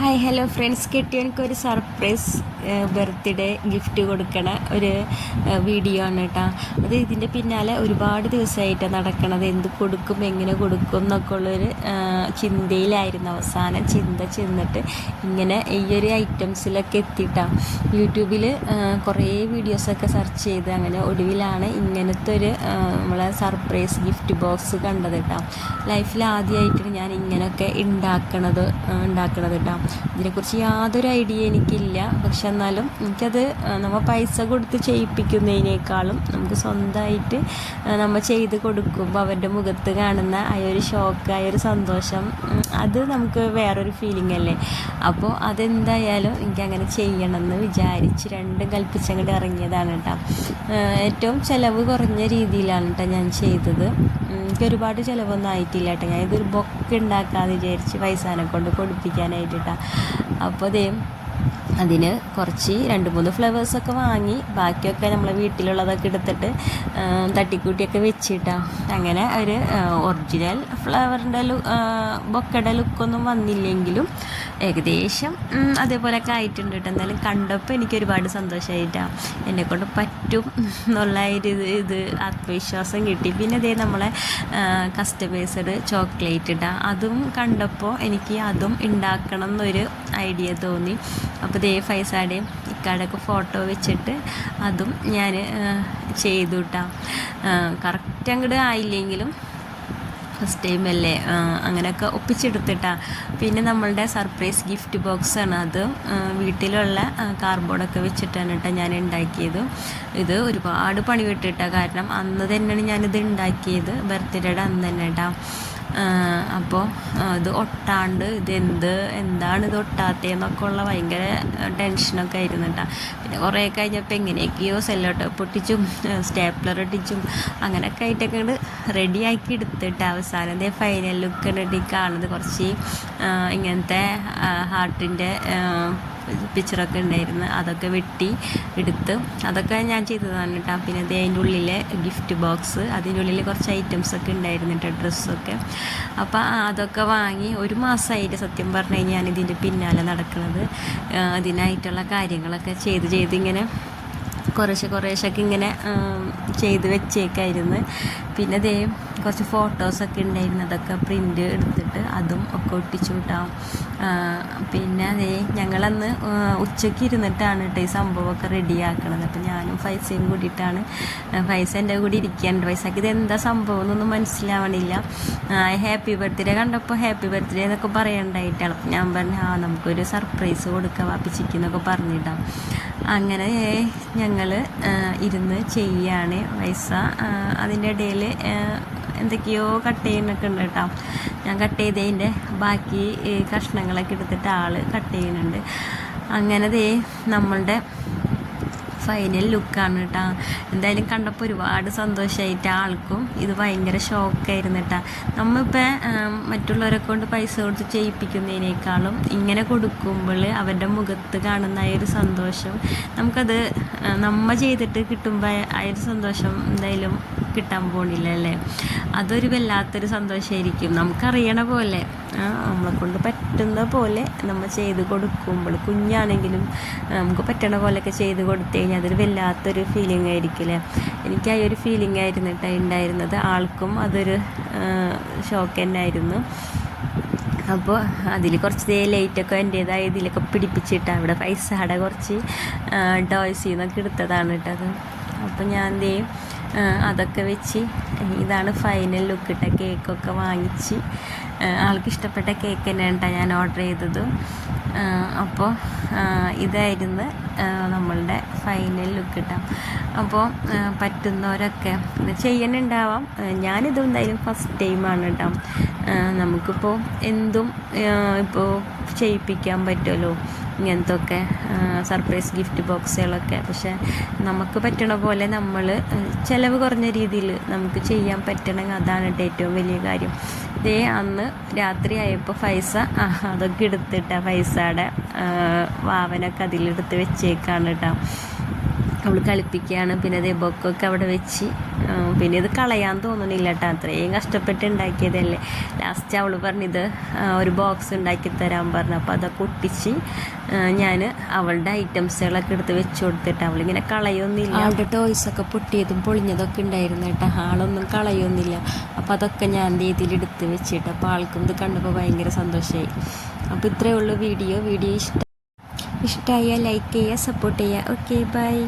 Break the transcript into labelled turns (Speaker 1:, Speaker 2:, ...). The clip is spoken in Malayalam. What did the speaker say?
Speaker 1: ഹായ് ഹലോ ഫ്രണ്ട്സ്, കെട്ടിയവനക്കൊരു സർപ്രൈസ് ബർത്ത്ഡേ ഗിഫ്റ്റ് കൊടുക്കണ ഒരു വീഡിയോ ആണ് കേട്ടോ. അത് ഇതിൻ്റെ പിന്നാലെ ഒരുപാട് ദിവസമായിട്ടാണ് നടക്കണത്. എന്ത് കൊടുക്കും, എങ്ങനെ കൊടുക്കും എന്നൊക്കെ ഉള്ളൊരു ചിന്തയിലായിരുന്നു. അവസാനം ചിന്ത ചെന്നിട്ട് ഇങ്ങനെ ഈ ഒരു ഐറ്റംസിലൊക്കെ എത്തിയിട്ടാണ്. യൂട്യൂബിൽ കുറേ വീഡിയോസൊക്കെ സെർച്ച് ചെയ്ത് അങ്ങനെ ഒടുവിലാണ് ഇങ്ങനത്തെ ഒരു നമ്മളെ സർപ്രൈസ് ഗിഫ്റ്റ് ബോക്സ് കണ്ടത് കേട്ടോ. ലൈഫിൽ ആദ്യമായിട്ട് ഞാൻ ഇങ്ങനെയൊക്കെ ഉണ്ടാക്കണത് കേട്ടോ. ഇതിനെക്കുറിച്ച് യാതൊരു ഐഡിയ എനിക്കില്ല. പക്ഷെ എന്നാലും എനിക്കത് നമ്മൾ പൈസ കൊടുത്ത് ചെയ്യിപ്പിക്കുന്നതിനേക്കാളും നമുക്ക് സ്വന്തമായിട്ട് നമ്മൾ ചെയ്ത് കൊടുക്കുമ്പോൾ അവരുടെ മുഖത്ത് കാണുന്ന ആ ഒരു ഷോക്ക്, ആ ഒരു സന്തോഷം, അത് നമുക്ക് വേറൊരു ഫീലിംഗ് അല്ലേ. അപ്പോൾ അതെന്തായാലും എനിക്കങ്ങനെ ചെയ്യണമെന്ന് വിചാരിച്ച് രണ്ടും കൽപ്പിച്ചങ്ങോട്ട് ഇറങ്ങിയതാണ് കേട്ടോ. ഏറ്റവും ചിലവ് കുറഞ്ഞ രീതിയിലാണ് കേട്ടോ ഞാൻ ചെയ്തത്. എനിക്ക് ഒരുപാട് ചിലവൊന്നും ആയിട്ടില്ല കേട്ടോ. ഞാൻ ഇതൊരു ബൊക്കെ ഉണ്ടാക്കാമെന്ന് വിചാരിച്ച് പൈസനെ കൊണ്ട് കൊടുപ്പിക്കാനായിട്ട് കേട്ടോ. അപ്പോൾ അതിന് കുറച്ച് 2-3 ഫ്ലവേഴ്സൊക്കെ വാങ്ങി, ബാക്കിയൊക്കെ നമ്മളെ വീട്ടിലുള്ളതൊക്കെ എടുത്തിട്ട് തട്ടിക്കൂട്ടിയൊക്കെ വെച്ചിട്ടാണ്. അങ്ങനെ ഒരു ഒറിജിനൽ ഫ്ലവറിൻ്റെ ബൊക്കയുടെ ലുക്കൊന്നും വന്നില്ലെങ്കിലും ഏകദേശം അതേപോലെയൊക്കെ ആയിട്ടുണ്ട് കേട്ടോ. എന്തായാലും കണ്ടപ്പോൾ എനിക്കൊരുപാട് സന്തോഷമായിട്ടാണ്. എന്നെക്കൊണ്ട് പറ്റും എന്നുള്ള ഇത് ആത്മവിശ്വാസം കിട്ടി. പിന്നെ നമ്മളെ കസ്റ്റമൈസ്ഡ് ചോക്ലേറ്റ് ഇട്ടാൽ അതും കണ്ടപ്പോൾ എനിക്ക് അതും ഉണ്ടാക്കണം എന്നൊരു ഐഡിയ തോന്നി. അപ്പോൾ ഫൈസാടെയും ഇക്കാടെയൊക്കെ ഫോട്ടോ വെച്ചിട്ട് അതും ഞാൻ ചെയ്തു കേട്ടോ. കറക്റ്റ് അങ്ങോട്ട് ആയില്ലെങ്കിലും ഫസ്റ്റ് ടൈം അല്ലേ, അങ്ങനെയൊക്കെ ഒപ്പിച്ചെടുത്തിട്ടാണ്. പിന്നെ നമ്മളുടെ സർപ്രൈസ് ഗിഫ്റ്റ് ബോക്സാണ് അത്. വീട്ടിലുള്ള കാർഡ്ബോർഡൊക്കെ വെച്ചിട്ടാണ് കേട്ടോ ഞാൻ ഉണ്ടാക്കിയത്. ഇത് ഒരുപാട് പണി വിട്ടിട്ടാണ്. കാരണം അന്ന് തന്നെയാണ് ഞാനിത് ഉണ്ടാക്കിയത്, ബർത്ത്ഡേയുടെ അന്ന് തന്നെ കേട്ടോ. അപ്പോൾ ഇത് ഒട്ടാണ്ട് എന്താണ് ഇത് ഒട്ടാത്തതെന്നൊക്കെ ഉള്ള ഭയങ്കര ടെൻഷനൊക്കെ ആയിരുന്നു കേട്ടോ. പിന്നെ കുറേ കഴിഞ്ഞപ്പോൾ എങ്ങനെയൊക്കെയോ സെല്ലോട്ടോ പൊട്ടിച്ചും സ്റ്റേപ്ലർ ഇട്ടിച്ചും അങ്ങനെയൊക്കെ ആയിട്ടൊക്കെ റെഡിയാക്കി എടുത്തിട്ട് അവസാനം ഫൈനൽ ലുക്ക് ഇട്ടിട്ട് കാണുന്നത് കുറച്ച് ഇങ്ങനത്തെ ഹാർട്ടിൻ്റെ പിക്ചറൊക്കെ ഉണ്ടായിരുന്നു. അതൊക്കെ വെട്ടി എടുത്ത് അതൊക്കെ ഞാൻ ചെയ്തതാണ് കേട്ടോ. പിന്നെ അതിൻ്റെ ഉള്ളിലെ ഗിഫ്റ്റ് ബോക്സ്, അതിൻ്റെ ഉള്ളിൽ കുറച്ച് ഐറ്റംസൊക്കെ ഉണ്ടായിരുന്നു കേട്ടോ, ഡ്രസ്സൊക്കെ. അപ്പോൾ അതൊക്കെ വാങ്ങി 1 മാസമായിട്ട് സത്യം പറഞ്ഞു കഴിഞ്ഞാൽ ഞാനിതിൻ്റെ പിന്നാലെ നടക്കുന്നത്. അതിനായിട്ടുള്ള കാര്യങ്ങളൊക്കെ ചെയ്ത് ഇങ്ങനെ കുറേശ്ശൊക്കെ ഇങ്ങനെ ചെയ്ത് വെച്ചേക്കായിരുന്നു. പിന്നെ കുറച്ച് ഫോട്ടോസൊക്കെ ഉണ്ടായിരുന്നു, അതൊക്കെ പ്രിൻ്റ് എടുത്തിട്ട് അതും ഒക്കെ ഒട്ടിച്ചു വിട്ടാം. പിന്നെ ഞങ്ങളന്ന് ഉച്ചയ്ക്ക് ഇരുന്നിട്ടാണ് കേട്ടോ ഈ സംഭവമൊക്കെ റെഡിയാക്കണത്. അപ്പോൾ ഞാനും ഫൈസയും കൂടിയിട്ടാണ്. ഫൈസ എൻ്റെ കൂടി ഇരിക്കാനുണ്ട്. ഫൈസക്ക് ഇത് എന്താ സംഭവം എന്നൊന്നും മനസ്സിലാവണില്ല. ഹാപ്പി ബർത്ത്ഡേ കണ്ടപ്പോൾ ഹാപ്പി ബർത്ത്ഡേ എന്നൊക്കെ പറയണ്ടായിട്ടാണ്. അപ്പോൾ ഞാൻ പറഞ്ഞു നമുക്കൊരു സർപ്രൈസ് കൊടുക്കാം വാപ്പിച്ചിരിക്കുന്നൊക്കെ പറഞ്ഞിട്ടാണ്. അങ്ങനെ ഞങ്ങൾ ഇരുന്ന് ചെയ്യാണ്. ഫൈസ അതിൻ്റെ ഇടയിൽ എന്തൊക്കെയോ കട്ട് ചെയ്യുന്നൊക്കെ ഉണ്ട് കേട്ടോ. ഞാൻ കട്ട് ചെയ്തതിൻ്റെ ബാക്കി കഷ്ണങ്ങളൊക്കെ എടുത്തിട്ട് ആൾ കട്ട് ചെയ്യുന്നുണ്ട്. അങ്ങനെ നമ്മളുടെ ഫൈനൽ ലുക്കാണ് കേട്ടോ. എന്തായാലും കണ്ടപ്പോൾ ഒരുപാട് സന്തോഷമായിട്ട് ആൾക്കും ഇത് ഭയങ്കര ഷോക്കായിരുന്നു കേട്ടോ. നമ്മളിപ്പോൾ മറ്റുള്ളവരെ കൊണ്ട് പൈസ കൊടുത്ത് ചെയ്യിപ്പിക്കുന്നതിനേക്കാളും ഇങ്ങനെ കൊടുക്കുമ്പോൾ അവരുടെ മുഖത്ത് കാണുന്ന ആ ഒരു സന്തോഷം നമുക്കത് നമ്മൾ ചെയ്തിട്ട് കിട്ടുമ്പോൾ ആ ഒരു സന്തോഷം എന്തായാലും കിട്ടാൻ പോണില്ല അല്ലേ. അതൊരു വല്ലാത്തൊരു സന്തോഷമായിരിക്കും. നമുക്കറിയണ പോലെ നമ്മളെ കൊണ്ട് പറ്റുന്ന പോലെ നമ്മൾ ചെയ്ത് കൊടുക്കുമ്പോൾ, കുഞ്ഞാണെങ്കിലും നമുക്ക് പറ്റണ പോലെയൊക്കെ ചെയ്ത് കൊടുത്തു കഴിഞ്ഞാൽ അതൊരു വല്ലാത്തൊരു ഫീലിംഗ് ആയിരിക്കില്ലേ. എനിക്ക് ആ ഒരു ഫീലിംഗ് ആയിരുന്നു കേട്ടോ ഉണ്ടായിരുന്നത്. ആൾക്കും അതൊരു ഷോക്ക് തന്നെ ആയിരുന്നു. അപ്പോൾ അതിൽ കുറച്ച് ലൈറ്റൊക്കെ എൻ്റേതായ ഇതിലൊക്കെ പിടിപ്പിച്ചിട്ട് അവിടെ പൈസയുടെ കുറച്ച് ടോയ്സിൽ നിന്നൊക്കെ എടുത്തതാണ് കേട്ടത്. അപ്പോൾ ഞാൻ അതൊക്കെ വെച്ച് ഇതാണ് ഫൈനൽ ലുക്ക് ഇട്ട കേക്കൊക്കെ വാങ്ങിച്ച് ആൾക്ക് ഇഷ്ടപ്പെട്ട കേക്ക് തന്നെയാണ് കേട്ടോ ഞാൻ ഓർഡർ ചെയ്തത്. അപ്പോൾ ഇതായിരുന്നു നമ്മളുടെ ഫൈനൽ ലുക്ക് ഇട്ടാം. അപ്പോൾ പറ്റുന്നവരൊക്കെ ചെയ്യണുണ്ടാവാം. ഞാനിത് എന്തായാലും ഫസ്റ്റ് ടൈമാണ് കേട്ടോ. നമുക്കിപ്പോൾ എന്തും ഇപ്പോൾ ചെയ്യിപ്പിക്കാൻ പറ്റുമല്ലോ ഇങ്ങനത്തെ ഒക്കെ സർപ്രൈസ് ഗിഫ്റ്റ് ബോക്സുകളൊക്കെ. പക്ഷേ നമുക്ക് പറ്റണ പോലെ നമ്മൾ ചിലവ് കുറഞ്ഞ രീതിയിൽ നമുക്ക് ചെയ്യാൻ പറ്റണമെങ്കിൽ അതാണ് ഏറ്റവും വലിയ കാര്യം. അന്ന് രാത്രി ആയപ്പോൾ ഫൈസ അതൊക്കെ എടുത്തിട്ടാ ഫൈസയുടെ വാവനൊക്കെ അതിലെടുത്ത് വെച്ചേക്കാണ് കേട്ടോ. അവൾ കളിപ്പിക്കുകയാണ്. പിന്നെ ബൊക്കൊക്കെ അവിടെ വെച്ച് പിന്നെ ഇത് കളയാൻ തോന്നണില്ല കേട്ടോ, അത്രയും കഷ്ടപ്പെട്ട് ഉണ്ടാക്കിയതല്ലേ. ലാസ്റ്റ് അവൾ പറഞ്ഞിത് ഒരു ബോക്സ് ഉണ്ടാക്കി തരാൻ പറഞ്ഞു. അപ്പോൾ അതൊക്കെ ഒട്ടിച്ച് ഞാൻ അവളുടെ ഐറ്റംസുകളൊക്കെ എടുത്ത് വെച്ച് കൊടുത്തിട്ട് അവളിങ്ങനെ കളയൊന്നുമില്ല. അവളുടെ ടോയ്സൊക്കെ പൊട്ടിയതും പൊളിഞ്ഞതൊക്കെ ഉണ്ടായിരുന്നു കേട്ടോ, ആളൊന്നും കളയൊന്നുമില്ല. അപ്പോൾ അതൊക്കെ ഞാൻ ഇതിലെടുത്ത് വെച്ചിട്ട് അപ്പോൾ ആൾക്കും ഇത് കണ്ടപ്പോൾ ഭയങ്കര സന്തോഷമായി. അപ്പോൾ ഇത്രയേ ഉള്ളൂ വീഡിയോ ഇഷ്ടമായാൽ ലൈക്ക് ചെയ്യുക, സപ്പോർട്ട് ചെയ്യുക. Okay, by.